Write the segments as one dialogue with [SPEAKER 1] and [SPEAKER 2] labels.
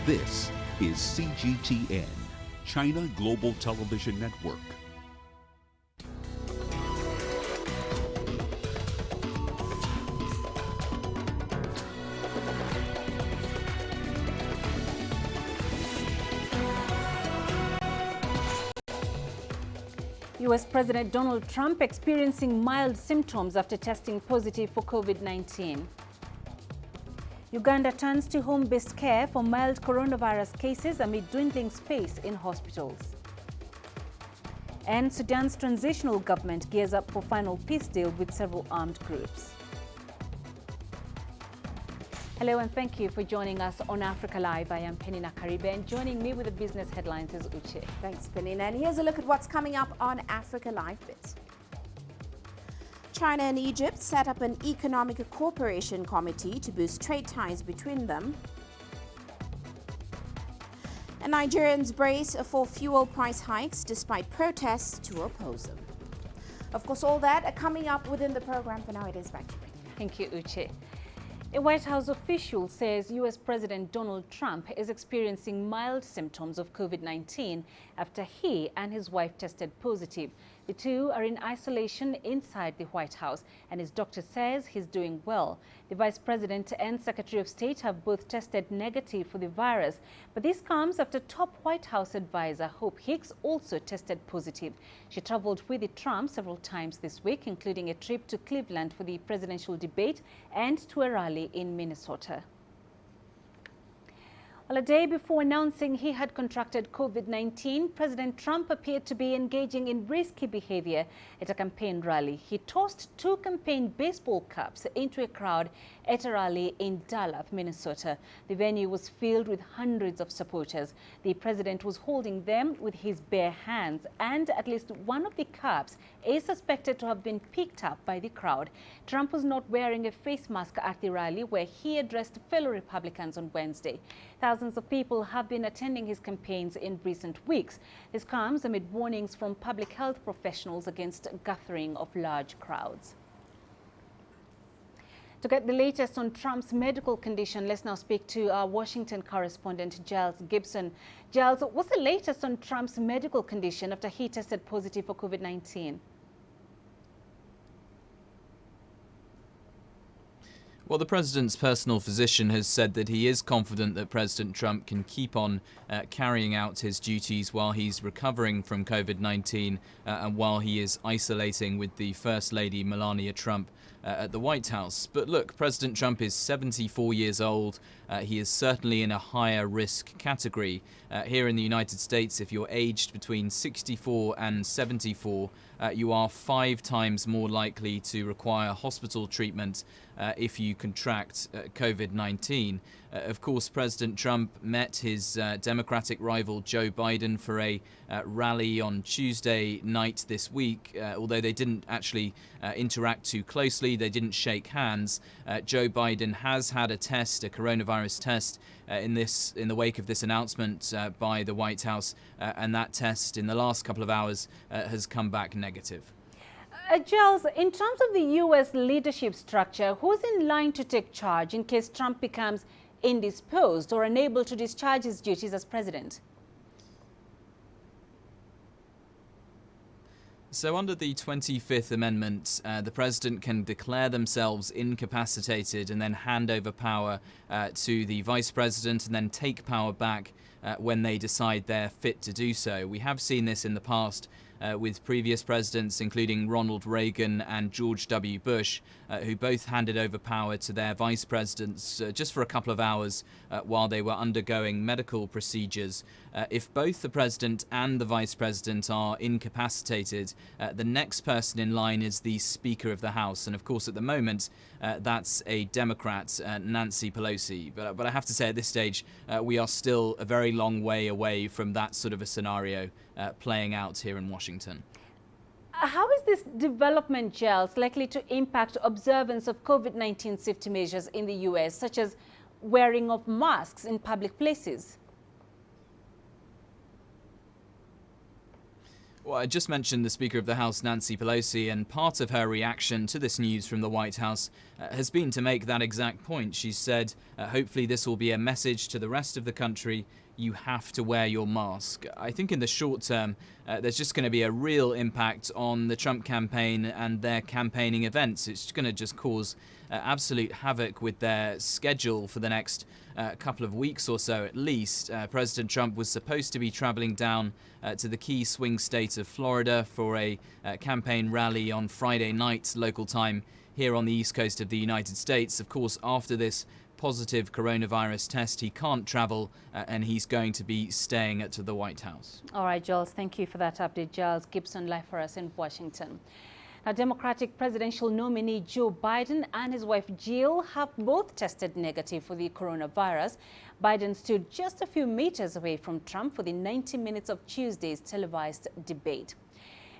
[SPEAKER 1] This is CGTN, China Global Television Network.
[SPEAKER 2] U.S. President Donald Trump experiencing mild symptoms after testing positive for COVID-19. Uganda turns to home-based care for mild coronavirus cases amid dwindling space in hospitals. And Sudan's transitional government gears up for final peace deal with several armed groups. Hello and thank you for joining us on Africa Live. I am Peninah Karibe, and joining me with the business headlines is Uche.
[SPEAKER 3] Thanks, Peninah. And here's a look at what's coming up on Africa Live Bit. China and Egypt set up an economic cooperation committee to boost trade ties between them. And Nigerians brace for fuel price hikes despite protests to oppose them. Of course, all that are coming up within the program. For now, it is back to you.
[SPEAKER 2] Thank you, Uche. A White House official says U.S. President Donald Trump is experiencing mild symptoms of COVID-19 after he and his wife tested positive. The two are in isolation inside the White House, and his doctor says he's doing well. The Vice President and Secretary of State have both tested negative for the virus, but this comes after top White House advisor Hope Hicks also tested positive. She traveled with the Trump several times this week, including a trip to Cleveland for the presidential debate and to a rally in Minnesota. Well, a day before announcing he had contracted COVID-19, President Trump appeared to be engaging in risky behavior at a campaign rally. He tossed two campaign baseball caps into a crowd at a rally in Dallas, Minnesota. The venue was filled with hundreds of supporters. The president was holding them with his bare hands, and at least one of the caps is suspected to have been picked up by the crowd. Trump was not wearing a face mask at the rally, where he addressed fellow Republicans on Wednesday. Thousands of people have been attending his campaigns in recent weeks. This comes amid warnings from public health professionals against gathering of large crowds. To get the latest on Trump's medical condition, let's now speak to our Washington correspondent, Giles Gibson. Giles, what's the latest on Trump's medical condition after he tested positive for COVID-19?
[SPEAKER 4] Well, the president's personal physician has said that he is confident that President Trump can keep on carrying out his duties while he's recovering from COVID-19 and while he is isolating with the First Lady Melania Trump at the White House. But look, President Trump is 74 years old. He is certainly in a higher risk category. Here in the United States, if you're aged between 64 and 74, you are 5 times more likely to require hospital treatment if you contract COVID-19. Of course, President Trump met his Democratic rival Joe Biden for a rally on Tuesday night this week. Although they didn't actually interact too closely, they didn't shake hands. Joe Biden has had a test, a coronavirus test, in the wake of this announcement by the White House, and that test in the last couple of hours has come back negative.
[SPEAKER 2] Giles, in terms of the U.S. leadership structure, who's in line to take charge in case Trump becomes indisposed or unable to discharge his duties as president?
[SPEAKER 4] So under the 25th Amendment, the president can declare themselves incapacitated and then hand over power to the vice president and then take power back when they decide they're fit to do so. We have seen this in the past with previous presidents, including Ronald Reagan and George W. Bush, who both handed over power to their vice presidents just for a couple of hours while they were undergoing medical procedures. If both the president and the vice president are incapacitated, the next person in line is the Speaker of the House. And of course, at the moment, that's a Democrat, Nancy Pelosi. But I have to say at this stage, we are still a very long way away from that sort of a scenario playing out here in Washington.
[SPEAKER 2] How is this development, Giles, likely to impact observance of COVID-19 safety measures in the U.S., such as wearing of masks in public places?
[SPEAKER 4] Well, I just mentioned the Speaker of the House, Nancy Pelosi, and part of her reaction to this news from the White House has been to make that exact point. She said, hopefully this will be a message to the rest of the country. You have to wear your mask. I think in the short term, there's just going to be a real impact on the Trump campaign and their campaigning events. It's going to just cause absolute havoc with their schedule for the next couple of weeks or so at least. President Trump was supposed to be traveling down to the key swing state of Florida for a campaign rally on Friday night local time here on the east coast of the United States. Of course, after this positive coronavirus test, he can't travel and he's going to be staying at the White House.
[SPEAKER 2] All right, Giles, thank you for that update. Giles Gibson live for us in Washington. Now, Democratic presidential nominee Joe Biden and his wife Jill have both tested negative for the coronavirus. Biden stood just a few meters away from Trump for the 90 minutes of Tuesday's televised debate.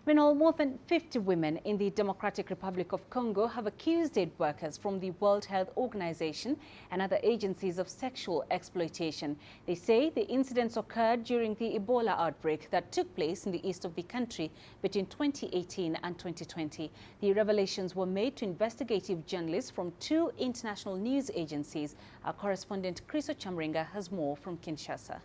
[SPEAKER 2] Meanwhile, more than 50 women in the Democratic Republic of Congo have accused aid workers from the World Health Organization and other agencies of sexual exploitation. They say the incidents occurred during the Ebola outbreak that took place in the east of the country between 2018 and 2020. The revelations were made to investigative journalists from 2 international news agencies. Our correspondent Chris Ochamringa has more from Kinshasa.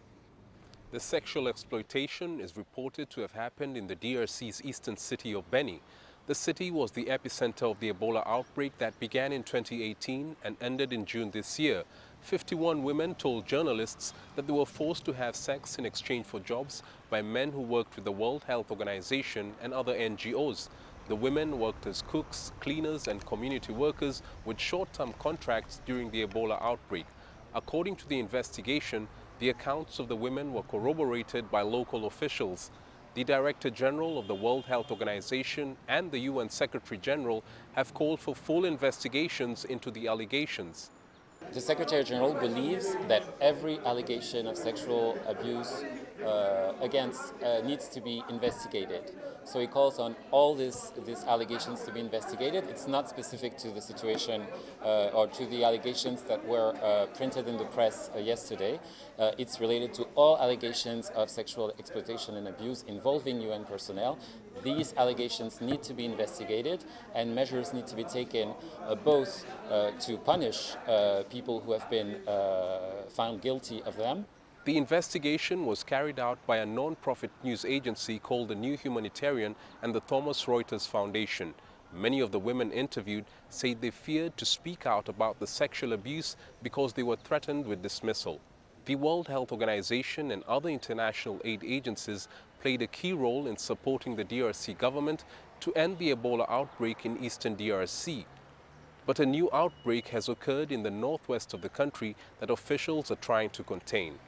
[SPEAKER 5] The sexual exploitation is reported to have happened in the DRC's eastern city of Beni. The city was the epicenter of the Ebola outbreak that began in 2018 and ended in June this year. 51 women told journalists that they were forced to have sex in exchange for jobs by men who worked with the World Health Organization and other NGOs. The women worked as cooks, cleaners and community workers with short-term contracts during the Ebola outbreak. According to the investigation, the accounts of the women were corroborated by local officials. The Director General of the World Health Organization and the UN Secretary General have called for full investigations into the allegations.
[SPEAKER 6] The Secretary General believes that every allegation of sexual abuse needs to be investigated. So he calls on all these allegations to be investigated. It's not specific to the situation or to the allegations that were printed in the press yesterday. It's related to all allegations of sexual exploitation and abuse involving UN personnel. These allegations need to be investigated and measures need to be taken both to punish people who have been found guilty of them.
[SPEAKER 5] The investigation was carried out by a non-profit news agency called the New Humanitarian and the Thomson Reuters Foundation. Many of the women interviewed said they feared to speak out about the sexual abuse because they were threatened with dismissal. The World Health Organization and other international aid agencies played a key role in supporting the DRC government to end the Ebola outbreak in eastern DRC. But a new outbreak has occurred in the northwest of the country that officials are trying to contain.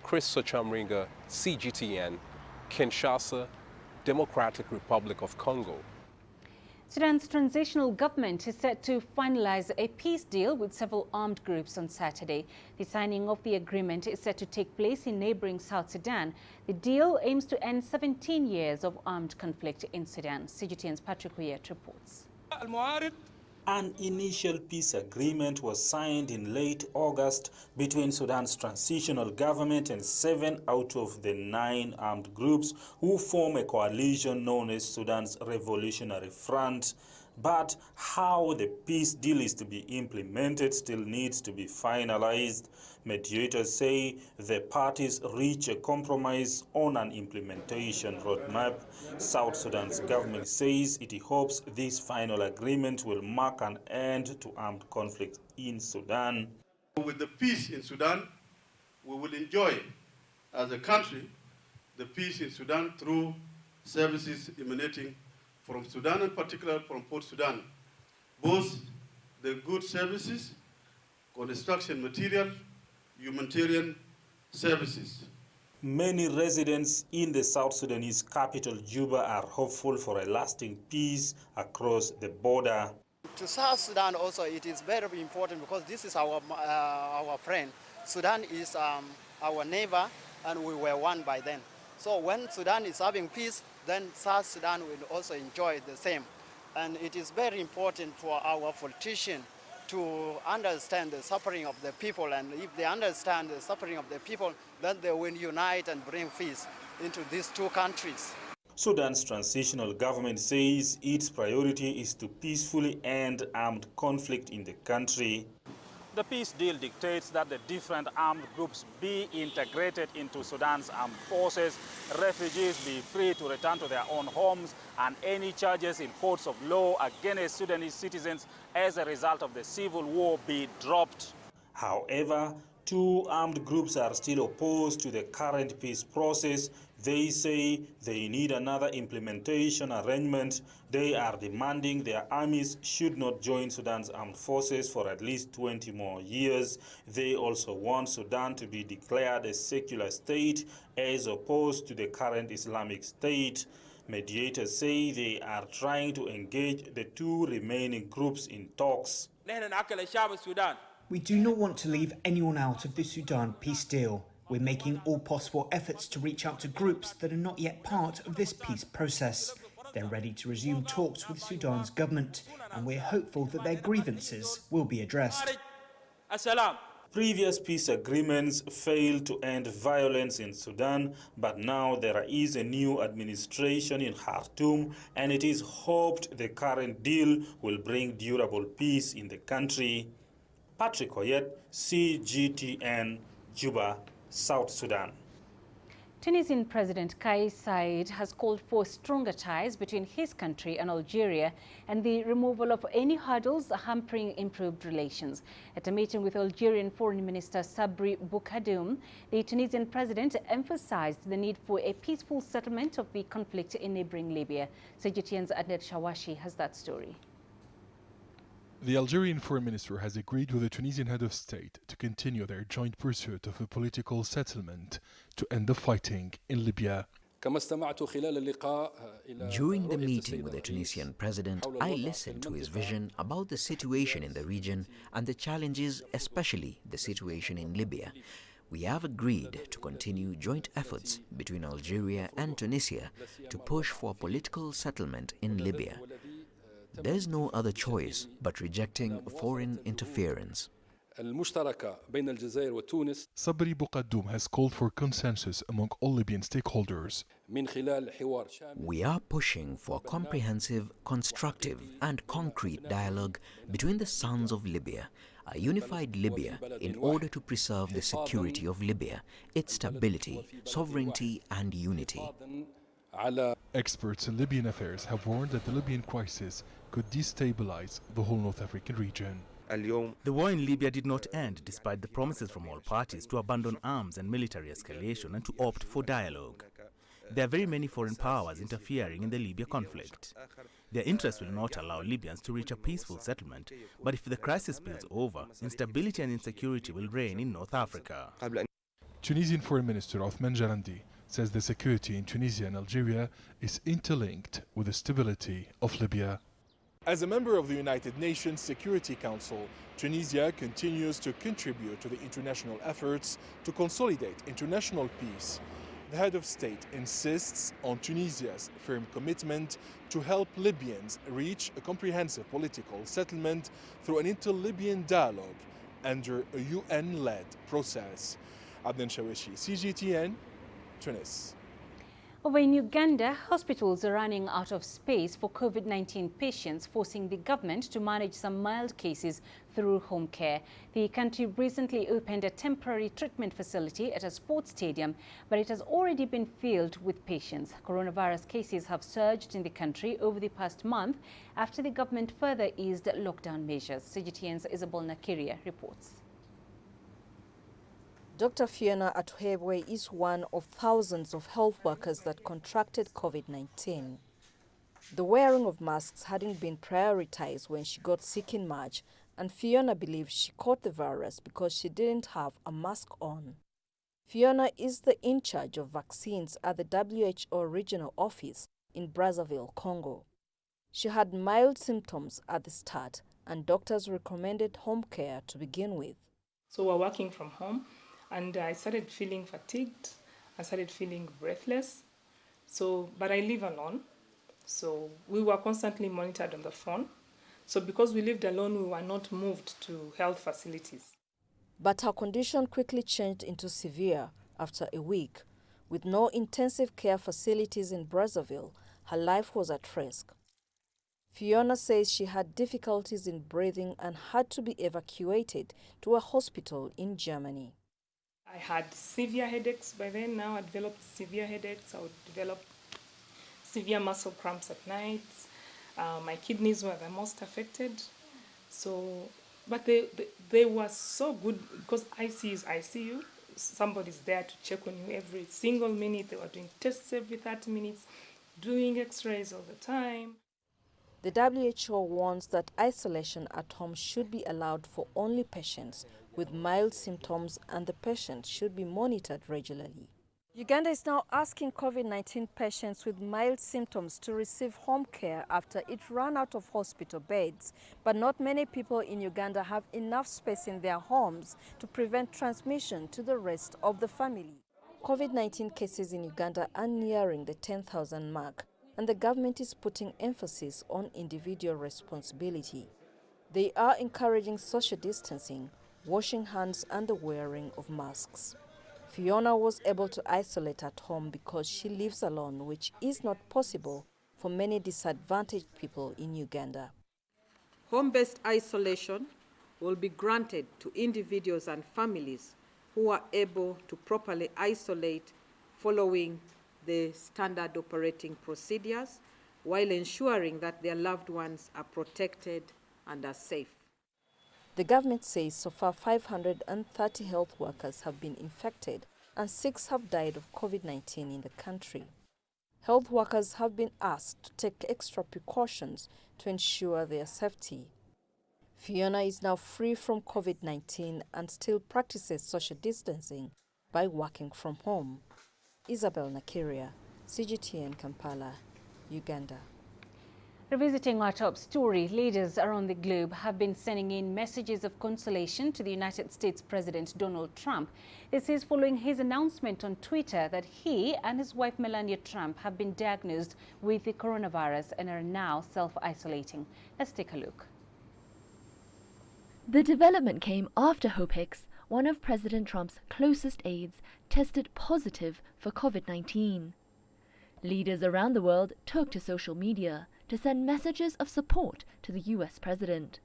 [SPEAKER 5] Chris Ochamringa, CGTN, Kinshasa, Democratic Republic of Congo.
[SPEAKER 2] Sudan's transitional government is set to finalize a peace deal with several armed groups on Saturday. The signing of the agreement is set to take place in neighboring South Sudan. The deal aims to end 17 years of armed conflict in Sudan. CGTN's Patrick Huyet reports.
[SPEAKER 7] An initial peace agreement was signed in late August between Sudan's transitional government and 7 out of the 9 armed groups who form a coalition known as Sudan's Revolutionary Front. But how the peace deal is to be implemented still needs to be finalized. Mediators say the parties reach a compromise on an implementation roadmap. South Sudan's government says it hopes this final agreement will mark an end to armed conflict in Sudan.
[SPEAKER 8] With the peace in Sudan, we will enjoy as a country the peace in Sudan through services emanating from Sudan, in particular from Port Sudan, both the goods services, construction material, humanitarian services.
[SPEAKER 7] Many residents in the South Sudanese capital, Juba, are hopeful for a lasting peace across the border.
[SPEAKER 9] To South Sudan also, it is very important because this is our friend. Sudan is our neighbor, and we were one by then. So when Sudan is having peace, then South Sudan will also enjoy the same. And it is very important for our politicians to understand the suffering of the people. And if they understand the suffering of the people, then they will unite and bring peace into these 2 countries.
[SPEAKER 7] Sudan's transitional government says its priority is to peacefully end armed conflict in the country.
[SPEAKER 10] The peace deal dictates that the different armed groups be integrated into Sudan's armed forces, refugees be free to return to their own homes, and any charges in courts of law against Sudanese citizens as a result of the civil war be dropped.
[SPEAKER 7] However, two armed groups are still opposed to the current peace process. They say they need another implementation arrangement. They are demanding their armies should not join Sudan's armed forces for at least 20 more years. They also want Sudan to be declared a secular state as opposed to the current Islamic State. Mediators say they are trying to engage the two remaining groups in talks.
[SPEAKER 11] We do not want to leave anyone out of the Sudan peace deal. We're making all possible efforts to reach out to groups that are not yet part of this peace process. They're ready to resume talks with Sudan's government, and we're hopeful that their grievances will be addressed.
[SPEAKER 7] Previous peace agreements failed to end violence in Sudan, but now there is a new administration in Khartoum, and it is hoped the current deal will bring durable peace in the country. Patrick Oyet, CGTN, Juba, South Sudan.
[SPEAKER 2] Tunisian President Kais Saied has called for stronger ties between his country and Algeria and the removal of any hurdles hampering improved relations. At a meeting with Algerian Foreign Minister Sabri Boukhadoum, the Tunisian president emphasized the need for a peaceful settlement of the conflict in neighboring Libya. CGTN's Adnet Shawashi has that story.
[SPEAKER 12] The Algerian foreign minister has agreed with the Tunisian head of state to continue their joint pursuit of a political settlement to end the fighting in Libya.
[SPEAKER 13] During the meeting with the Tunisian president, I listened to his vision about the situation in the region and the challenges, especially the situation in Libya. We have agreed to continue joint efforts between Algeria and Tunisia to push for a political settlement in Libya. There is no other choice but rejecting foreign interference.
[SPEAKER 12] Sabri Boukhadoum has called for consensus among all Libyan stakeholders.
[SPEAKER 13] We are pushing for comprehensive, constructive and concrete dialogue between the sons of Libya, a unified Libya, in order to preserve the security of Libya, its stability, sovereignty and unity.
[SPEAKER 12] Experts in Libyan affairs have warned that the Libyan crisis could destabilize the whole North African region.
[SPEAKER 14] The war in Libya did not end despite the promises from all parties to abandon arms and military escalation and to opt for dialogue. There are very many foreign powers interfering in the Libya conflict. Their interests will not allow Libyans to reach a peaceful settlement, but if the crisis spills over, instability and insecurity will reign in North Africa.
[SPEAKER 12] Tunisian Foreign Minister Othman Jarandi says the security in Tunisia and Algeria is interlinked with the stability of Libya. As a member of the United Nations Security Council, Tunisia continues to contribute to the international efforts to consolidate international peace. The head of state insists on Tunisia's firm commitment to help Libyans reach a comprehensive political settlement through an inter-Libyan dialogue under a UN-led process. Adnan Shawashi, CGTN, Tunis.
[SPEAKER 2] Over in Uganda, hospitals are running out of space for COVID-19 patients, forcing the government to manage some mild cases through home care. The country recently opened a temporary treatment facility at a sports stadium, but it has already been filled with patients. Coronavirus cases have surged in the country over the past month after the government further eased lockdown measures. CGTN's Peninah Karibe reports.
[SPEAKER 15] Dr. Fiona Atuhebwe is one of thousands of health workers that contracted COVID-19. The wearing of masks hadn't been prioritized when she got sick in March, and Fiona believes she caught the virus because she didn't have a mask on. Fiona is the in charge of vaccines at the WHO regional office in Brazzaville, Congo. She had mild symptoms at the start, and doctors recommended home care to begin with.
[SPEAKER 16] So we're working from home. And I started feeling fatigued, I started feeling breathless, but I live alone, so we were constantly monitored on the phone. So because we lived alone, we were not moved to health facilities.
[SPEAKER 15] But her condition quickly changed into severe after a week. With no intensive care facilities in Brazzaville, her life was at risk. Fiona says she had difficulties in breathing and had to be evacuated to a hospital in Germany.
[SPEAKER 16] I had severe headaches by then. Now I developed severe headaches. I would develop severe muscle cramps at night. My kidneys were the most affected. So, but they were so good because ICU is ICU. Somebody's there to check on you every single minute. They were doing tests every 30 minutes, doing x-rays all the time.
[SPEAKER 15] The WHO warns that isolation at home should be allowed for only patients with mild symptoms, and the patient should be monitored regularly. Uganda is now asking COVID-19 patients with mild symptoms to receive home care after it ran out of hospital beds. But not many people in Uganda have enough space in their homes to prevent transmission to the rest of the family. COVID-19 cases in Uganda are nearing the 10,000 mark, and the government is putting emphasis on individual responsibility. They are encouraging social distancing, washing hands, and the wearing of masks. Fiona was able to isolate at home because she lives alone, which is not possible for many disadvantaged people in Uganda.
[SPEAKER 17] Home-based isolation will be granted to individuals and families who are able to properly isolate following the standard operating procedures, while ensuring that their loved ones are protected and are safe.
[SPEAKER 15] The government says so far 530 health workers have been infected and 6 have died of COVID-19 in the country. Health workers have been asked to take extra precautions to ensure their safety. Fiona is now free from COVID-19 and still practices social distancing by working from home. Isabel Nakiria, CGTN Kampala, Uganda.
[SPEAKER 2] Revisiting our top story, leaders around the globe have been sending in messages of consolation to the United States President Donald Trump. This is following his announcement on Twitter that he and his wife Melania Trump have been diagnosed with the coronavirus and are now self-isolating. Let's take a look.
[SPEAKER 18] The development came after Hope Hicks, one of President Trump's closest aides, tested positive for COVID-19. Leaders around the world took to social media to send messages of support to the U.S. president.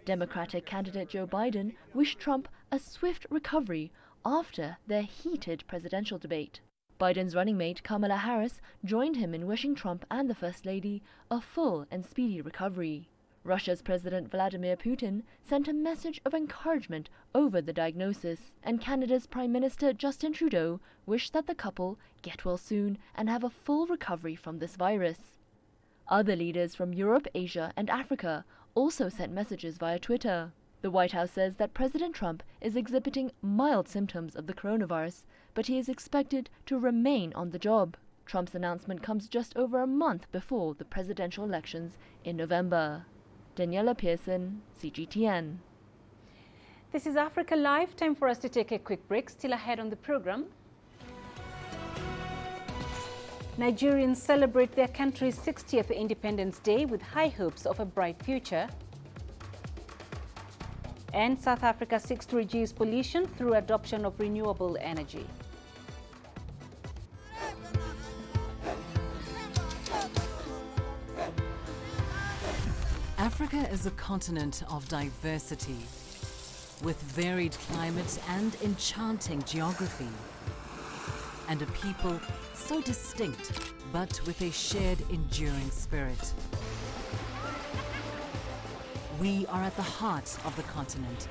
[SPEAKER 18] Democratic candidate Joe Biden wished Trump a swift recovery after their heated presidential debate. Biden's running mate Kamala Harris joined him in wishing Trump and the First Lady a full and speedy recovery. Russia's President Vladimir Putin sent a message of encouragement over the diagnosis, and Canada's Prime Minister Justin Trudeau wished that the couple get well soon and have a full recovery from this virus. Other leaders from Europe, Asia, and Africa also sent messages via Twitter. The White House says that President Trump is exhibiting mild symptoms of the coronavirus, but he is expected to remain on the job. Trump's announcement comes just over a month before the presidential elections in November. Daniela Pearson, CGTN.
[SPEAKER 2] This is Africa Live. Time for us to take a quick break. Still ahead on the program. Nigerians celebrate their country's 60th Independence Day with high hopes of a bright future. And South Africa seeks to reduce pollution through adoption of renewable energy.
[SPEAKER 19] Africa is a continent of diversity, with varied climates and enchanting geography, and a people so distinct, but with a shared enduring spirit. We are at the heart of the continent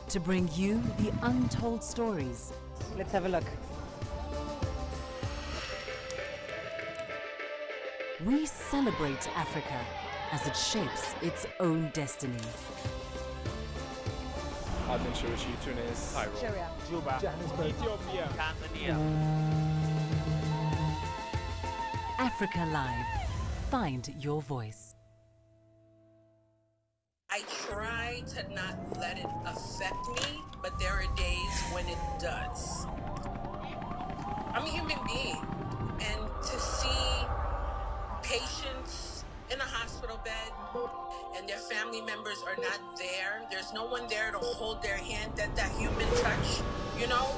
[SPEAKER 19] to bring you the untold stories.
[SPEAKER 2] Let's have a look.
[SPEAKER 19] We celebrate Africa as it shapes its own destiny.
[SPEAKER 20] Tunis, Cairo,
[SPEAKER 19] Juba,
[SPEAKER 20] Johannesburg, Ethiopia,
[SPEAKER 19] Tanzania. Africa Live. Find your voice.
[SPEAKER 21] I try to not let it affect me, but there are days when it does. I'm a human being, and to see patients in a hospital bed and their family members are not there, there's no one there to hold their hand, that human touch, you know?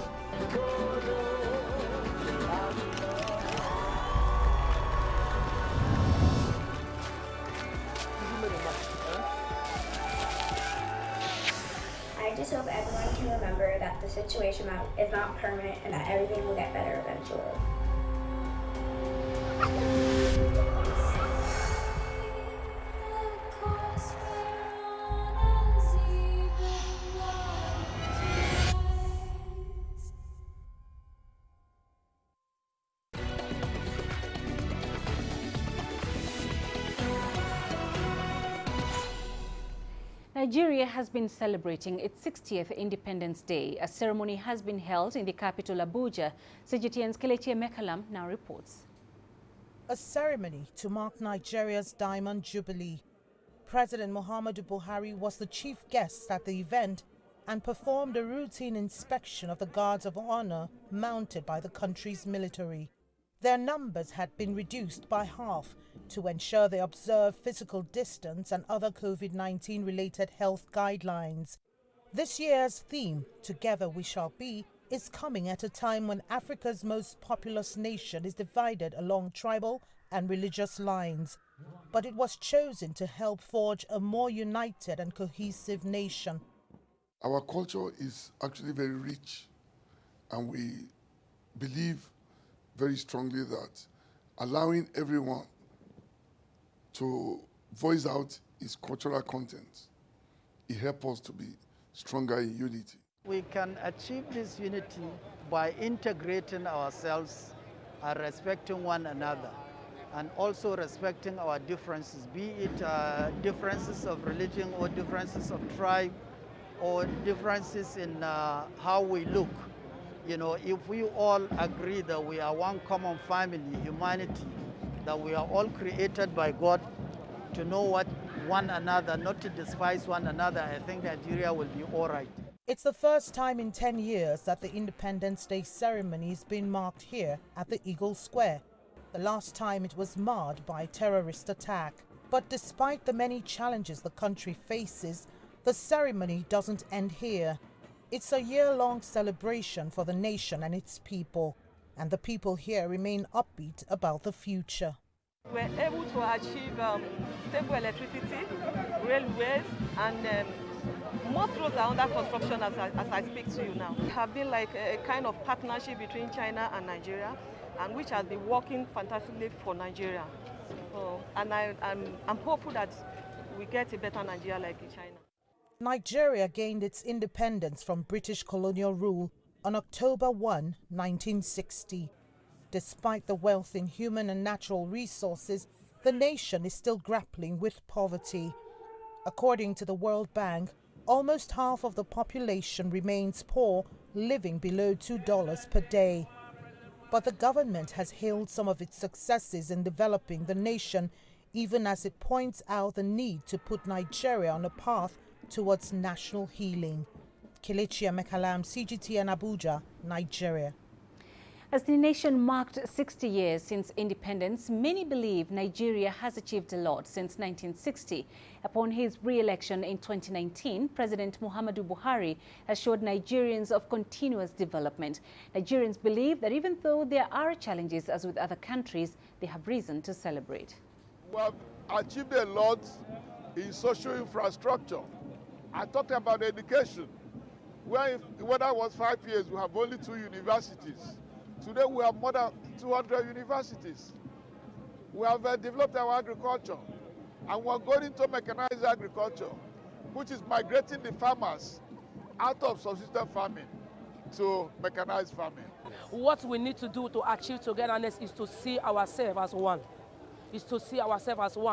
[SPEAKER 1] situation that is not permanent and that everything will get better eventually.
[SPEAKER 2] Nigeria has been celebrating its 60th Independence Day. A ceremony has been held in the capital, Abuja. CGTN's Kelechi Emekalam now reports.
[SPEAKER 22] A ceremony to mark Nigeria's Diamond Jubilee. President Muhammadu Buhari was the chief guest at the event and performed a routine inspection of the guards of honor mounted by the country's military. Their numbers had been reduced by half to ensure they observe physical distance and other COVID-19 related health guidelines. This year's theme, Together We Shall Be, is coming at a time when Africa's most populous nation is divided along tribal and religious lines. But it was chosen to help forge a more united and cohesive nation.
[SPEAKER 23] Our culture is actually very rich, and we believe very strongly that allowing everyone to voice out his cultural content, it helps us to be stronger in unity.
[SPEAKER 9] We can achieve this unity by integrating ourselves and respecting one another, and also respecting our differences, be it differences of religion or differences of tribe or differences in how we look. You know, if we all agree that we are one common family, humanity, that we are all created by God to know what one another, not to despise one another, I think Nigeria will be all right.
[SPEAKER 22] It's the first time in 10 years that the Independence Day ceremony has been marked here at the Eagle Square. The last time it was marred by a terrorist attack. But despite the many challenges the country faces, the ceremony doesn't end here. It's a year-long celebration for the nation and its people, and the people here remain upbeat about the future.
[SPEAKER 24] We're able to achieve stable electricity, railways, and most roads are under construction as I speak to you now. It has been like a kind of partnership between China and Nigeria, and which has been working fantastically for Nigeria. So, and I'm hopeful that we get a better Nigeria like in China.
[SPEAKER 22] Nigeria gained its independence from British colonial rule on October 1, 1960. Despite the wealth in human and natural resources, the nation is still grappling with poverty. According to the World Bank, almost half of the population remains poor, living below $2 per day. But the government has hailed some of its successes in developing the nation, even as it points out the need to put Nigeria on a path towards national healing. Kelechi Emekalam, CGTN Abuja, Nigeria.
[SPEAKER 2] As the nation marked 60 years since independence, many believe Nigeria has achieved a lot since 1960. Upon his re-election in 2019, President Muhammadu Buhari assured Nigerians of continuous development. Nigerians believe that even though there are challenges as with other countries, they have reason to celebrate.
[SPEAKER 25] We have achieved a lot in social infrastructure. I talked about education. When I was 5 years, we have only 2 universities. Today we have more than 200 universities. We have developed our agriculture, and we're going into mechanized agriculture, which is migrating the farmers out of subsistence farming to mechanized farming.
[SPEAKER 26] What we need to do to achieve togetherness is to see ourselves as one.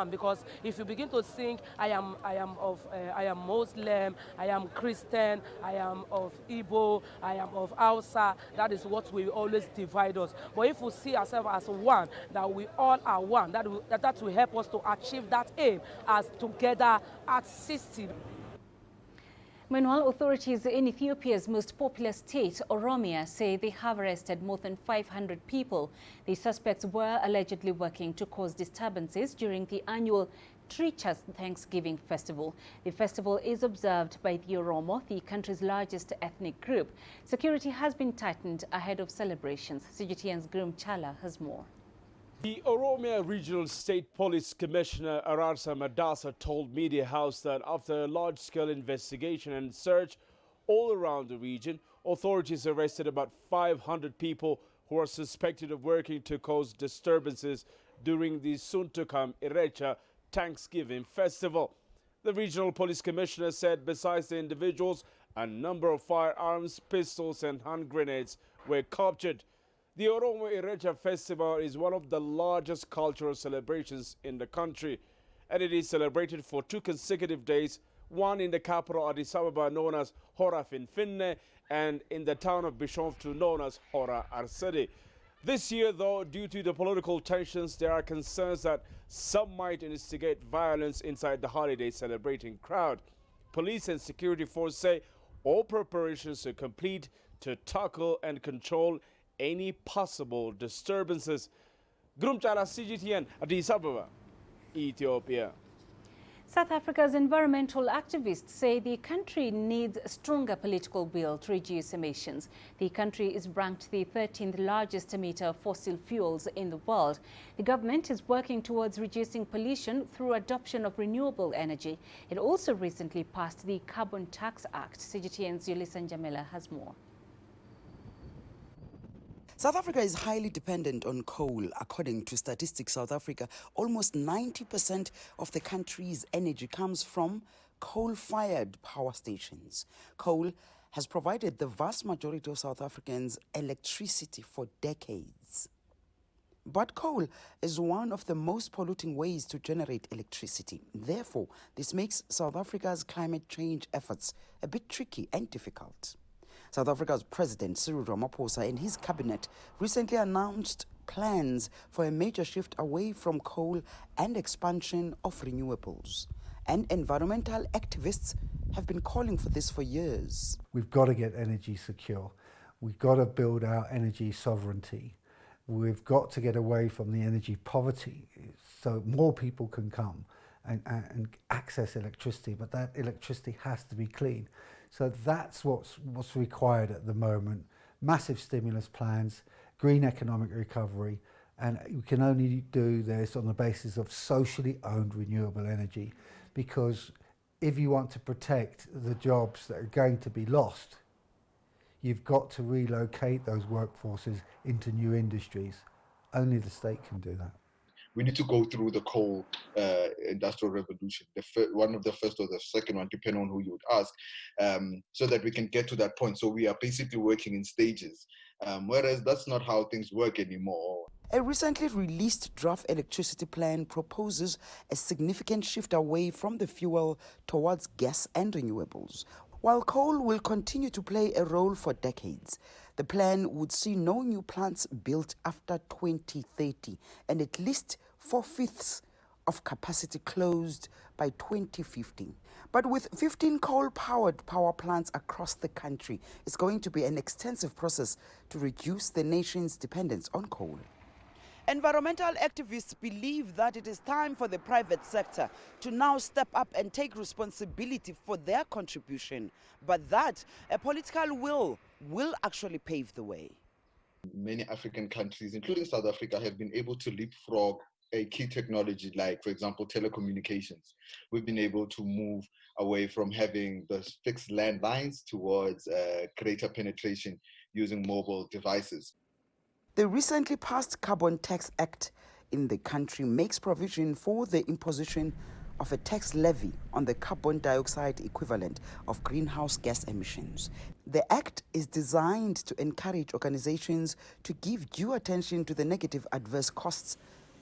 [SPEAKER 26] Because if you begin to think I am Muslim, I am Christian, I am of Igbo, I am of Hausa, that is what will always divide us. But if we see ourselves as one, that we all are one, that will help us to achieve that aim as together at 60.
[SPEAKER 2] Meanwhile, authorities in Ethiopia's most populous state, Oromia, say they have arrested more than 500 people. The suspects were allegedly working to cause disturbances during the annual Trichas Thanksgiving Festival. The festival is observed by the Oromo, the country's largest ethnic group. Security has been tightened ahead of celebrations. CGTN's Grum Chala has more.
[SPEAKER 27] The Oromia Regional State Police Commissioner Ararsa Madasa told Media House that after a large-scale investigation and search, all around the region. Authorities arrested about 500 people who are suspected of working to cause disturbances during the soon-to-come Irecha Thanksgiving festival. The regional police commissioner said besides the individuals, a number of firearms, pistols and hand grenades were captured. The Oromo Irecha festival is one of the largest cultural celebrations in the country, and it is celebrated for 2 consecutive days, one in the capital Addis Ababa known as Hora Finfinne and in the town of Bishoftu known as Hora Arsede. This year, though, due to the political tensions, there are concerns that some might instigate violence inside the holiday celebrating crowd. Police and security forces say all preparations are complete to tackle and control any possible disturbances. Grumchala CGTN, Addis Ababa, Ethiopia.
[SPEAKER 2] South Africa's environmental activists say the country needs a stronger political will to reduce emissions. The country is ranked the 13th largest emitter of fossil fuels in the world. The government is working towards reducing pollution through adoption of renewable energy. It also recently passed the Carbon Tax Act. CGTN's Yulisa Njamela has more.
[SPEAKER 3] South Africa is highly dependent on coal. According to Statistics South Africa, almost 90% of the country's energy comes from coal-fired power stations. Coal has provided the vast majority of South Africans electricity for decades. But coal is one of the most polluting ways to generate electricity. Therefore, this makes South Africa's climate change efforts a bit tricky and difficult. South Africa's President Cyril Ramaphosa and his cabinet recently announced plans for a major shift away from coal and expansion of renewables. And environmental activists have been calling for this for years.
[SPEAKER 4] We've got to get energy secure. We've got to build our energy sovereignty. We've got to get away from the energy poverty so more people can come and access electricity, but that electricity has to be clean. So that's what's required at the moment. Massive stimulus plans, green economic recovery, and we can only do this on the basis of socially owned renewable energy, because if you want to protect the jobs that are going to be lost, you've got to relocate those workforces into new industries. Only the state can do that.
[SPEAKER 5] We need to go through the coal industrial revolution, one of the first or the second one, depending on who you would ask, so that we can get to that point. So we are basically working in stages, whereas that's not how things work anymore.
[SPEAKER 3] A recently released draft electricity plan proposes a significant shift away from the fuel towards gas and renewables. While coal will continue to play a role for decades, the plan would see no new plants built after 2030 and at least 4/5 of capacity closed by 2050. But with 15 coal-powered power plants across the country, it's going to be an extensive process to reduce the nation's dependence on coal. Environmental activists believe that it is time for the private sector to now step up and take responsibility for their contribution, but that a political will actually pave the way.
[SPEAKER 5] Many African countries, including South Africa, have been able to leapfrog a key technology like, for example, telecommunications. We've been able to move away from having the fixed landlines towards greater penetration using mobile devices.
[SPEAKER 3] The recently passed Carbon Tax Act in the country makes provision for the imposition of a tax levy on the carbon dioxide equivalent of greenhouse gas emissions. The act is designed to encourage organizations to give due attention to the negative adverse costs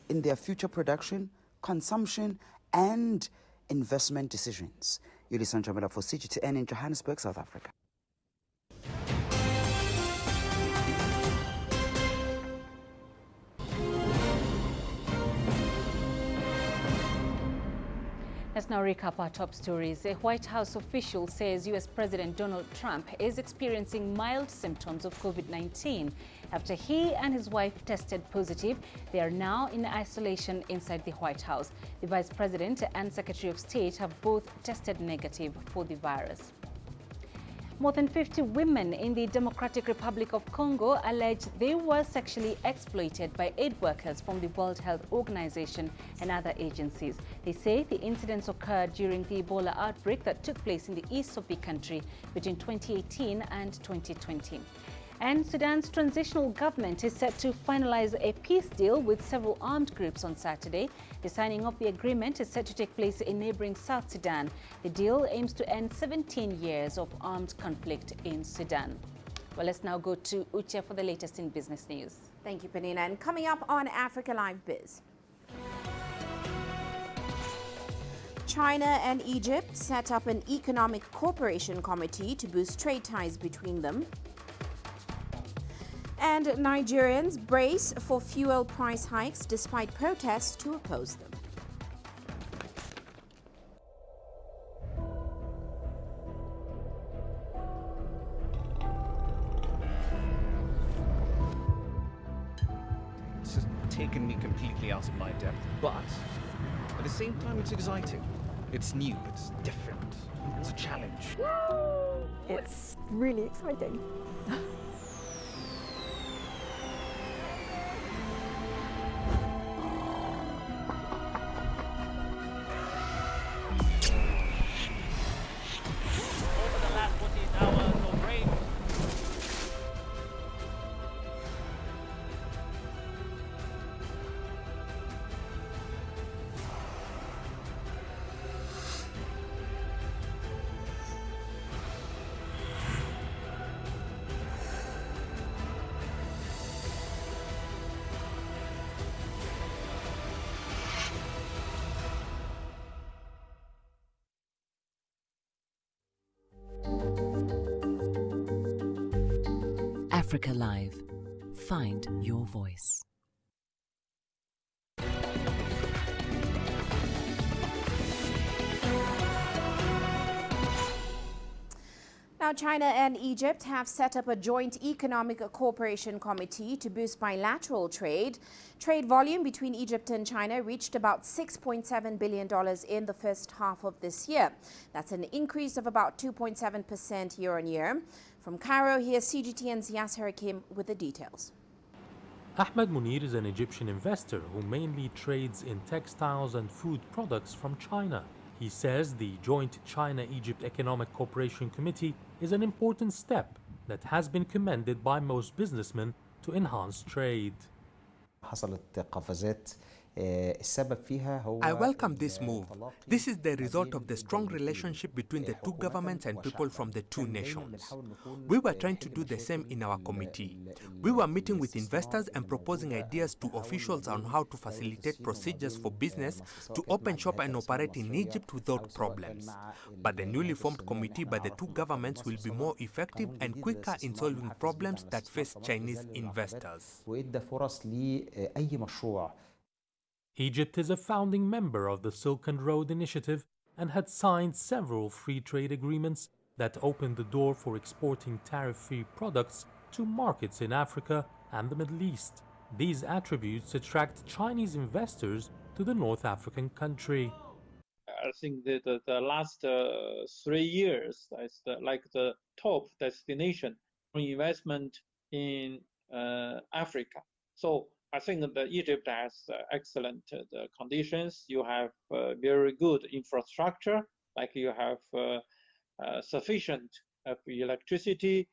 [SPEAKER 3] in their future production, consumption, and investment decisions. Yulisa Njamela for CGTN in Johannesburg, South Africa.
[SPEAKER 2] Let's now recap our top stories. A White House official says U.S. President Donald Trump is experiencing mild symptoms of COVID-19. After he and his wife tested positive, they are now in isolation inside the White House. The Vice President and Secretary of State have both tested negative for the virus. More than 50 women in the Democratic Republic of Congo allege they were sexually exploited by aid workers from the World Health Organization and other agencies. They say the incidents occurred during the Ebola outbreak that took place in the east of the country between 2018 and 2020. And Sudan's transitional government is set to finalize a peace deal with several armed groups on Saturday. The signing of the agreement is set to take place in neighboring South Sudan. The deal aims to end 17 years of armed conflict in Sudan. Well, let's now go to Uche for the latest in business news.
[SPEAKER 6] Thank you, Peninah. And coming up on Africa Live Biz. China and Egypt set up an economic cooperation committee to boost trade ties between them. And Nigerians brace for fuel price hikes despite protests to oppose them.
[SPEAKER 7] It's just taken me completely out of my depth, but at the same time it's exciting. It's new, it's different, it's a challenge.
[SPEAKER 8] It's really exciting.
[SPEAKER 19] Africa Live. Find your voice.
[SPEAKER 6] Now, China and Egypt have set up a joint economic cooperation committee to boost bilateral trade. Trade volume between Egypt and China reached about $6.7 billion in the first half of this year. That's an increase of about 2.7% year on year. From Cairo, here's CGTN's Yasser Hakim with the details.
[SPEAKER 10] Ahmed Munir is an Egyptian investor who mainly trades in textiles and food products from China. He says the joint China-Egypt Economic Cooperation Committee is an important step that has been commended by most businessmen to enhance trade.
[SPEAKER 11] I welcome this move. This is the result of the strong relationship between the two governments and people from the two nations. We were trying to do the same in our committee. We were meeting with investors and proposing ideas to officials on how to facilitate procedures for business to open shop and operate in Egypt without problems. But the newly formed committee by the two governments will be more effective and quicker in solving problems that face Chinese investors.
[SPEAKER 10] Egypt is a founding member of the Silk Road Initiative and had signed several free trade agreements that opened the door for exporting tariff-free products to markets in Africa and the Middle East. These attributes attract Chinese investors to the North African country.
[SPEAKER 13] I think that the last 3 years is like the top destination for investment in Africa. So I think that Egypt has excellent conditions. You have very good infrastructure, like you have sufficient electricity.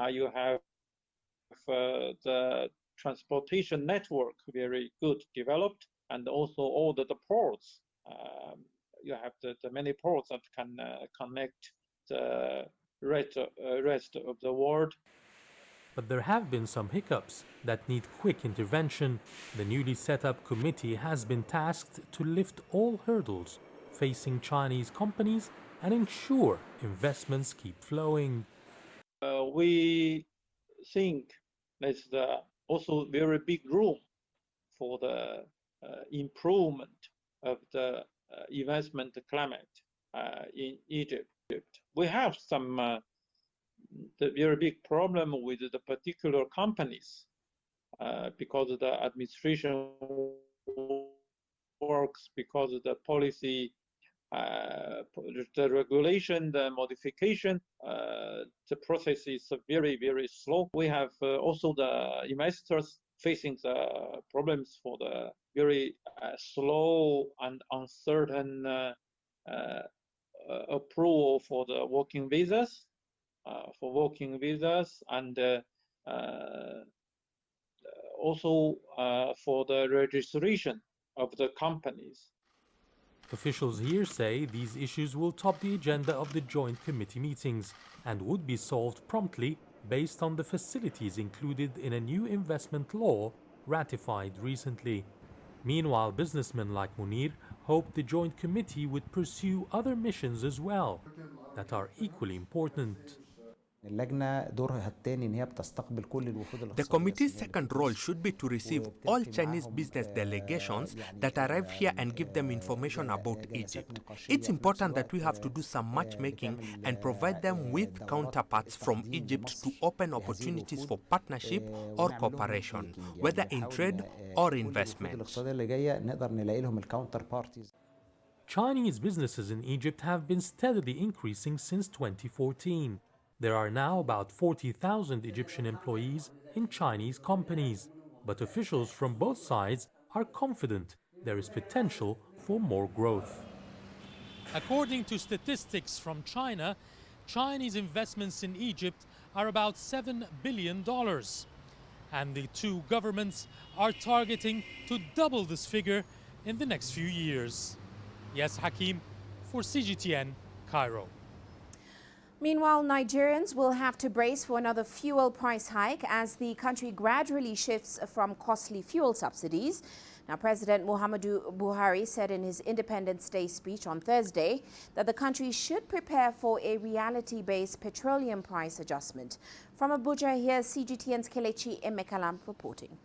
[SPEAKER 13] You have the transportation network very good developed, and also all the ports. You have the many ports that can connect the rest of the world.
[SPEAKER 10] But there have been some hiccups that need quick intervention. The newly set up committee has been tasked to lift all hurdles facing Chinese companies and ensure investments keep flowing.
[SPEAKER 13] We think there's also very big room for the improvement of the investment climate in Egypt. We have some the very big problem with the particular companies because the administration works, because the policy the regulation, the modification, the process is very, very slow. We have also the investors facing the problems for the very slow and uncertain approval for the working visas, and also for the registration of the companies.
[SPEAKER 10] Officials here say these issues will top the agenda of the joint committee meetings and would be solved promptly based on the facilities included in a new investment law ratified recently. Meanwhile, businessmen like Munir hope the joint committee would pursue other missions as well that are equally important.
[SPEAKER 11] The committee's second role should be to receive all Chinese business delegations that arrive here and give them information about Egypt. It's important that we have to do some matchmaking and provide them with counterparts from Egypt to open opportunities for partnership or cooperation, whether in trade or investment.
[SPEAKER 10] Chinese businesses in Egypt have been steadily increasing since 2014. There are now about 40,000 Egyptian employees in Chinese companies, but officials from both sides are confident there is potential for more growth. According to statistics from China, Chinese investments in Egypt are about $7 billion. And the two governments are targeting to double this figure in the next few years. Yes, Hakim for CGTN, Cairo.
[SPEAKER 6] Meanwhile, Nigerians will have to brace for another fuel price hike as the country gradually shifts from costly fuel subsidies. Now, President Muhammadu Buhari said in his Independence Day speech on Thursday that the country should prepare for a reality-based petroleum price adjustment. From Abuja, here's CGTN's Kelechi Emekalam reporting.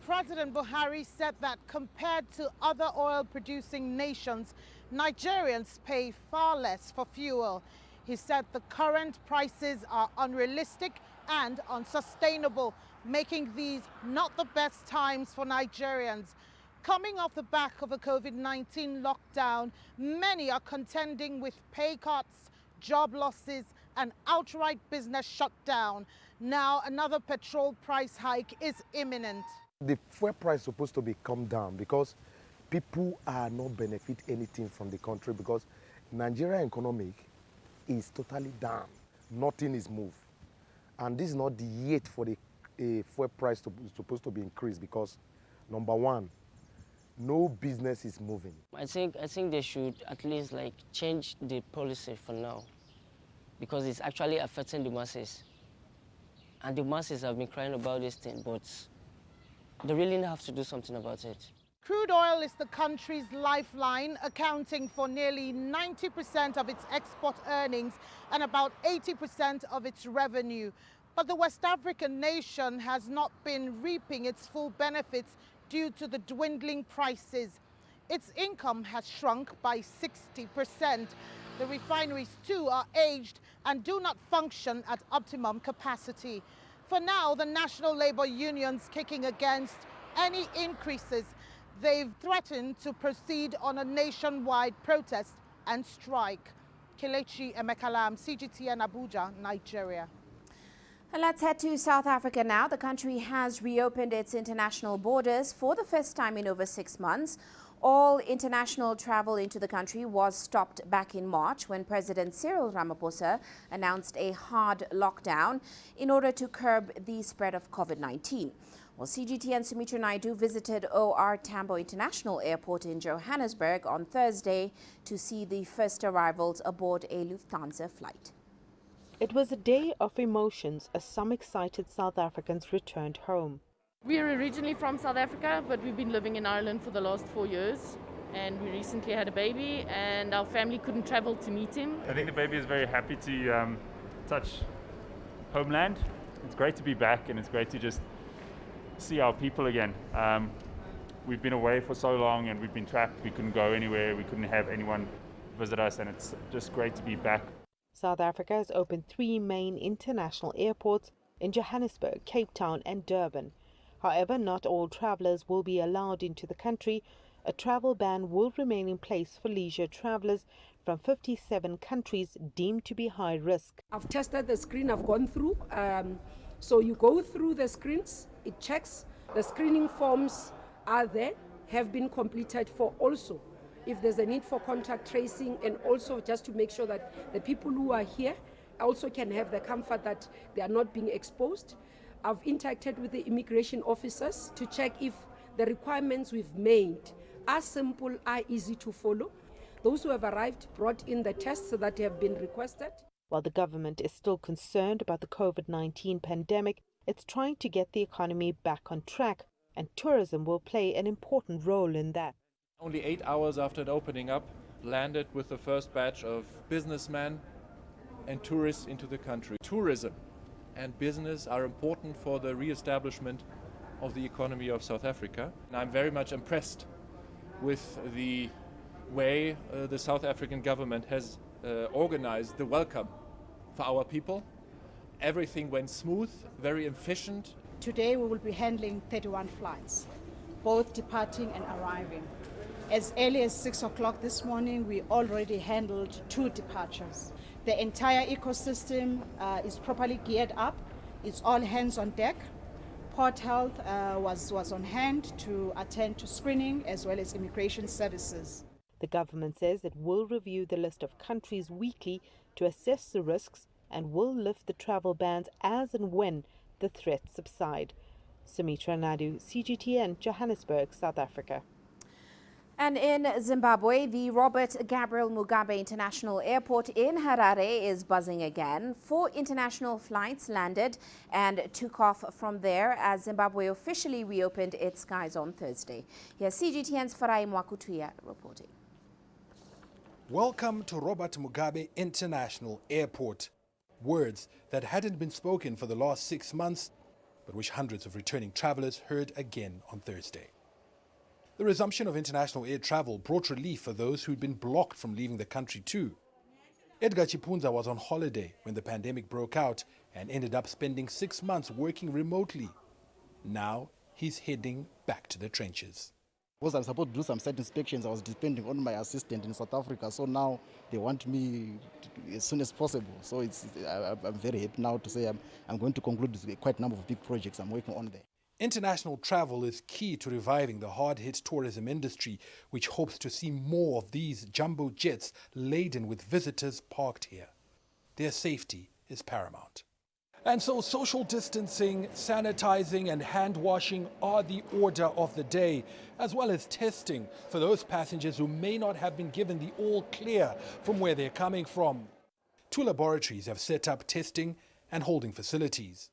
[SPEAKER 22] President Buhari said that compared to other oil-producing nations, Nigerians pay far less for fuel. He said the current prices are unrealistic and unsustainable, making these not the best times for Nigerians. Coming off the back of a COVID-19 lockdown, many are contending with pay cuts, job losses, and outright business shutdown. Now, another petrol price hike is imminent.
[SPEAKER 12] The fuel price is supposed to be come down because people are not benefit anything from the country because Nigerian economic is totally down. Nothing is moved. And this is not the yet for the fuel price supposed to be increased because, number one, no business is moving.
[SPEAKER 14] I think they should at least change the policy for now because it's actually affecting the masses. And the masses have been crying about this thing, but they really have to do something about it.
[SPEAKER 22] Crude oil is the country's lifeline, accounting for nearly 90% of its export earnings and about 80% of its revenue. But the West African nation has not been reaping its full benefits due to the dwindling prices. Its income has shrunk by 60%. The refineries too are aged and do not function at optimum capacity. For now, the national labor unions kicking against any increases. They've threatened to proceed on a nationwide protest and strike. Kelechi Emekalam, CGTN Abuja, Nigeria.
[SPEAKER 6] And let's head to South Africa now. The country has reopened its international borders for the first time in over 6 months. All international travel into the country was stopped back in March when President Cyril Ramaphosa announced a hard lockdown in order to curb the spread of COVID-19. Well, CGTN Sumitra Naidu visited OR Tambo International Airport in Johannesburg on Thursday to see the first arrivals aboard a Lufthansa flight.
[SPEAKER 15] It was a day of emotions as some excited South Africans returned home.
[SPEAKER 16] We are originally from South Africa, but we've been living in Ireland for the last 4 years. And we recently had a baby, and our family couldn't travel to meet him.
[SPEAKER 17] I think the baby is very happy to touch homeland. It's great to be back, and it's great to just see our people again. We've been away for so long, and we've been trapped. We couldn't go anywhere. We couldn't have anyone visit us, and it's just great to be back.
[SPEAKER 15] South Africa has opened 3 main international airports in Johannesburg, Cape Town and Durban. However, not all travellers will be allowed into the country a travel ban will remain in place for leisure travellers from 57 countries deemed to be high risk.
[SPEAKER 1] I've tested the screen I've gone through. So you go through the screens, it checks, the screening forms are there, have been completed for also if there's a need for contact tracing, and also just to make sure that the people who are here also can have the comfort that they are not being exposed. I've interacted with the immigration officers to check if the requirements we've made are simple, are easy to follow. Those who have arrived brought in the tests that have been requested.
[SPEAKER 15] While the government is still concerned about the COVID-19 pandemic, it's trying to get the economy back on track, and tourism will play an important role in that.
[SPEAKER 9] Only 8 hours after it opening up, landed with the first batch of businessmen and tourists into the country. Tourism and business are important for the re-establishment of the economy of South Africa. And I'm very much impressed with the way the South African government has organized the welcome for our people. Everything went smooth, very efficient.
[SPEAKER 18] Today we will be handling 31 flights, both departing and arriving. As early as 6 o'clock this morning, we already handled 2 departures. The entire ecosystem is properly geared up. It's all hands on deck. Port Health was on hand to attend to screening as well as immigration services.
[SPEAKER 15] The government says it will review the list of countries weekly to assess the risks and will lift the travel bans as and when the threats subside. Sumitra Naidu, CGTN, Johannesburg, South Africa.
[SPEAKER 6] And in Zimbabwe, the Robert Gabriel Mugabe International Airport in Harare is buzzing again. 4 international flights landed and took off from there as Zimbabwe officially reopened its skies on Thursday. Here's CGTN's Farai Mwakutuya reporting.
[SPEAKER 20] Welcome to Robert Mugabe International Airport. Words that hadn't been spoken for the last 6 months, but which hundreds of returning travelers heard again on Thursday. The resumption of international air travel brought relief for those who'd been blocked from leaving the country too. Edgar Chipunza was on holiday when the pandemic broke out and ended up spending 6 months working remotely. Now he's heading back to the trenches.
[SPEAKER 21] Because I was supposed to do some site inspections, I was depending on my assistant in South Africa. So now they want me as soon as possible. So I'm very happy now to say I'm going to conclude quite a number of big projects I'm working on there.
[SPEAKER 20] International travel is key to reviving the hard-hit tourism industry, which hopes to see more of these jumbo jets laden with visitors parked here. Their safety is paramount. And so social distancing, sanitizing and hand washing are the order of the day, as well as testing for those passengers who may not have been given the all clear from where they're coming from. 2 laboratories have set up testing and holding facilities.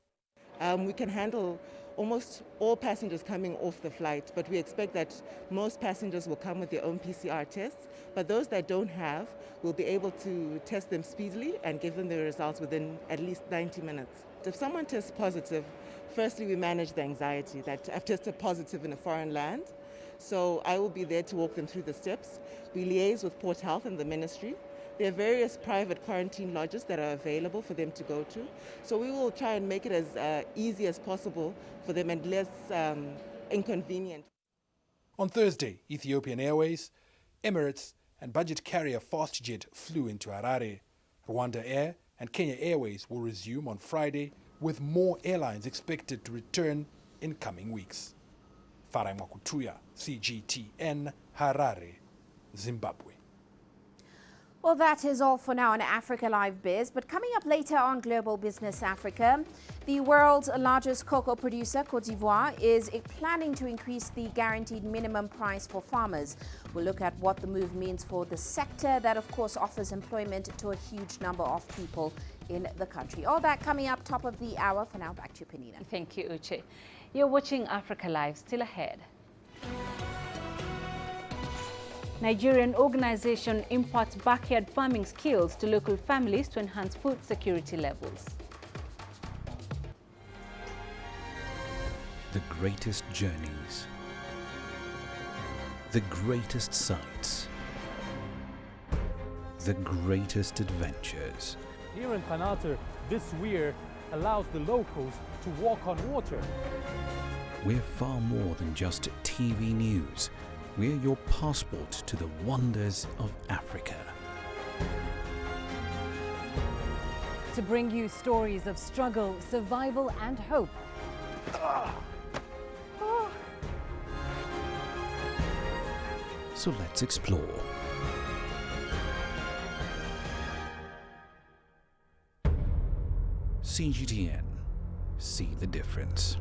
[SPEAKER 23] We can handle almost all passengers coming off the flight, but we expect that most passengers will come with their own PCR tests, but those that don't have, we'll be able to test them speedily and give them the results within at least 90 minutes. If someone tests positive, firstly we manage the anxiety that I've tested positive in a foreign land, so I will be there to walk them through the steps. We liaise with Port Health and the ministry. There are various private quarantine lodges that are available for them to go to. So we will try and make it as easy as possible for them and less inconvenient.
[SPEAKER 20] On Thursday, Ethiopian Airways, Emirates and budget carrier FastJet flew into Harare. Rwanda Air and Kenya Airways will resume on Friday, with more airlines expected to return in coming weeks. Farai Mwakutuya, CGTN, Harare, Zimbabwe.
[SPEAKER 6] Well, that is all for now on Africa Live Biz. But coming up later on Global Business Africa, the world's largest cocoa producer, Côte d'Ivoire, is planning to increase the guaranteed minimum price for farmers. We'll look at what the move means for the sector that, of course, offers employment to a huge number of people in the country. All that coming up top of the hour. For now, back to you, Peninah.
[SPEAKER 2] Thank you, Uche. You're watching Africa Live. Still ahead. Nigerian organization imparts backyard farming skills to local families to enhance food security levels.
[SPEAKER 24] The greatest journeys, the greatest sights, the greatest adventures.
[SPEAKER 10] Here in Panata, this weir allows the locals to walk on water.
[SPEAKER 24] We're far more than just TV news. We're your passport to the wonders of Africa.
[SPEAKER 19] To bring you stories of struggle, survival and hope.
[SPEAKER 24] So let's explore. CGTN. See the difference.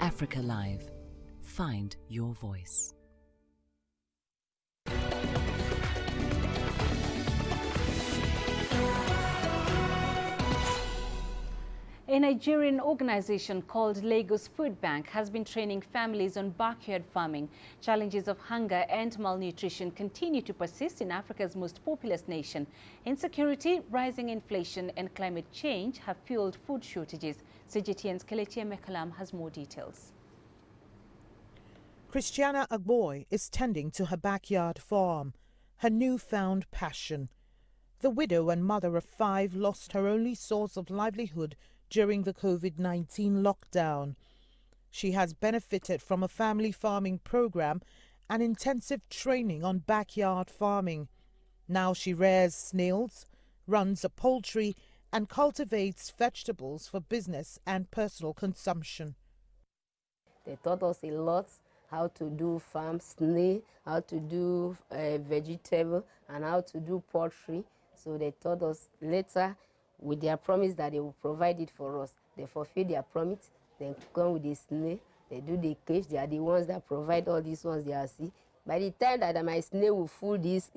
[SPEAKER 19] Africa Live. Find your voice.
[SPEAKER 2] A Nigerian organization called Lagos Food Bank has been training families on backyard farming. Challenges of hunger and malnutrition continue to persist in Africa's most populous nation. Insecurity, rising inflation and climate change have fueled food shortages. CGTN's Kelechi Mekalam has more details.
[SPEAKER 22] Christiana Agboy is tending to her backyard farm, her newfound passion. The widow and mother of 5 lost her only source of livelihood during the COVID-19 lockdown. She has benefited from a family farming program and intensive training on backyard farming. Now she rears snails, runs a poultry, and cultivates vegetables for business and personal consumption.
[SPEAKER 3] They taught us a lot, how to do farm snail, how to do vegetable, and how to do poultry. So they taught us later, with their promise that they will provide it for us. They fulfill their promise, they come with the snail, they do the cage, they are the ones that provide all these ones they are see. By the time that my snail will fill this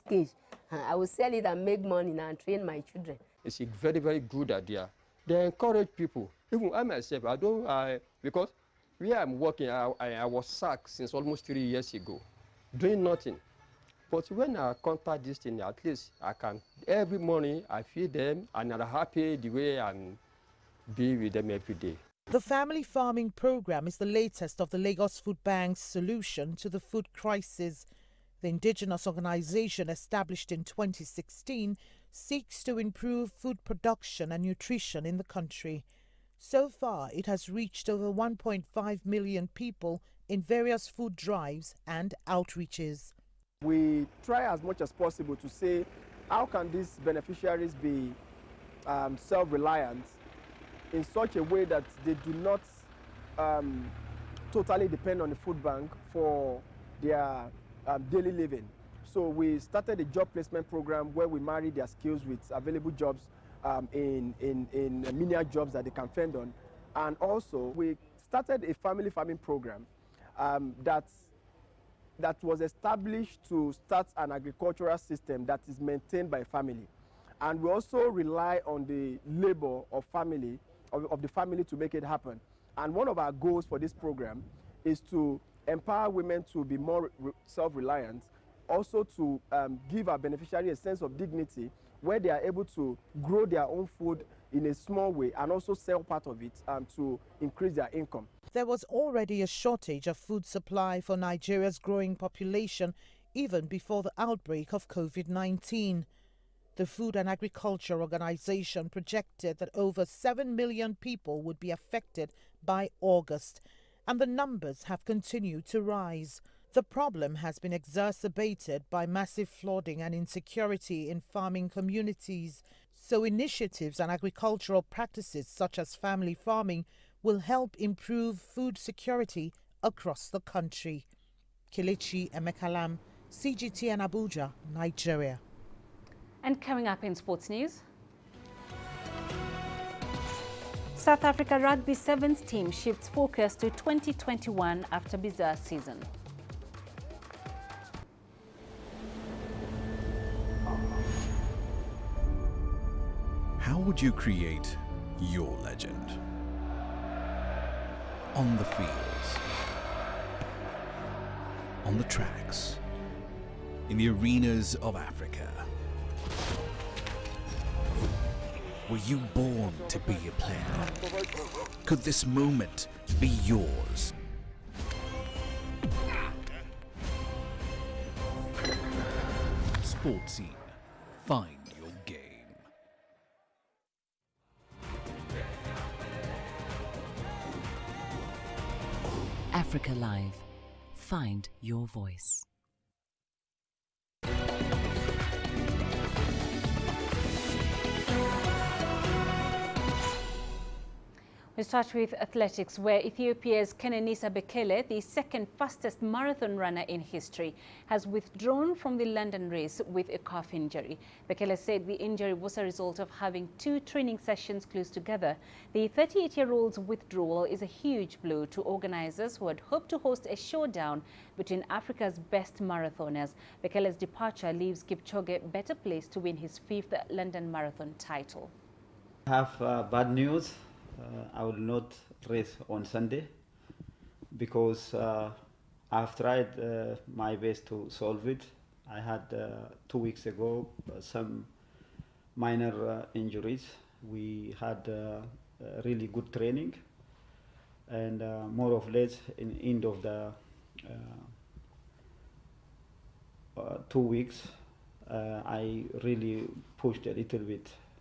[SPEAKER 3] cage, I will sell it and make money and train my children.
[SPEAKER 4] It's a very, very good idea. They encourage people. Even I myself, because where I'm working, I was sacked since almost 3 years ago, doing nothing. But when I contact this thing, at least I can, every morning I feed them and I'm happy the way I'm be with them every day.
[SPEAKER 22] The family farming program is the latest of the Lagos Food Bank's solution to the food crisis. The indigenous organization, established in 2016, seeks to improve food production and nutrition in the country. So far, it has reached over 1.5 million people in various food drives and outreaches.
[SPEAKER 5] We try as much as possible to say, how can these beneficiaries be self-reliant in such a way that they do not totally depend on the food bank for their daily living. So we started a job placement program where we marry their skills with available jobs in menial jobs that they can fend on. And also we started a family farming program that was established to start an agricultural system that is maintained by family. And we also rely on the labor of the family to make it happen. And one of our goals for this program is to empower women to be more self-reliant, also to give our beneficiary a sense of dignity where they are able to grow their own food in a small way and also sell part of it to increase their income.
[SPEAKER 22] There was already a shortage of food supply for Nigeria's growing population even before the outbreak of COVID-19. The Food and Agriculture Organization projected that over 7 million people would be affected by August, and the numbers have continued to rise. The problem has been exacerbated by massive flooding and insecurity in farming communities, so initiatives and agricultural practices such as family farming will help improve food security across the country. Kelechi Emekalam, CGTN Abuja, Nigeria.
[SPEAKER 2] And coming up in sports news, South Africa Rugby Sevens team shifts focus to 2021 after bizarre season.
[SPEAKER 24] How would you create your legend? On the fields, on the tracks, in the arenas of Africa. Were you born to be a player? Could this moment be yours? Sports Scene. Find your game.
[SPEAKER 19] Africa Live. Find your voice.
[SPEAKER 2] We start with athletics, where Ethiopia's Kenenisa Bekele, the second fastest marathon runner in history, has withdrawn from the London race with a calf injury. Bekele said the injury was a result of having 2 training sessions close together. The 38-year-old's withdrawal is a huge blow to organizers who had hoped to host a showdown between Africa's best marathoners. Bekele's departure leaves Kipchoge better placed to win his 5th London Marathon title.
[SPEAKER 7] I have bad news. I will not race on Sunday because I've tried my best to solve it. I had 2 weeks ago some minor injuries. We had really good training, and more or less in end of the 2 weeks I really pushed a little bit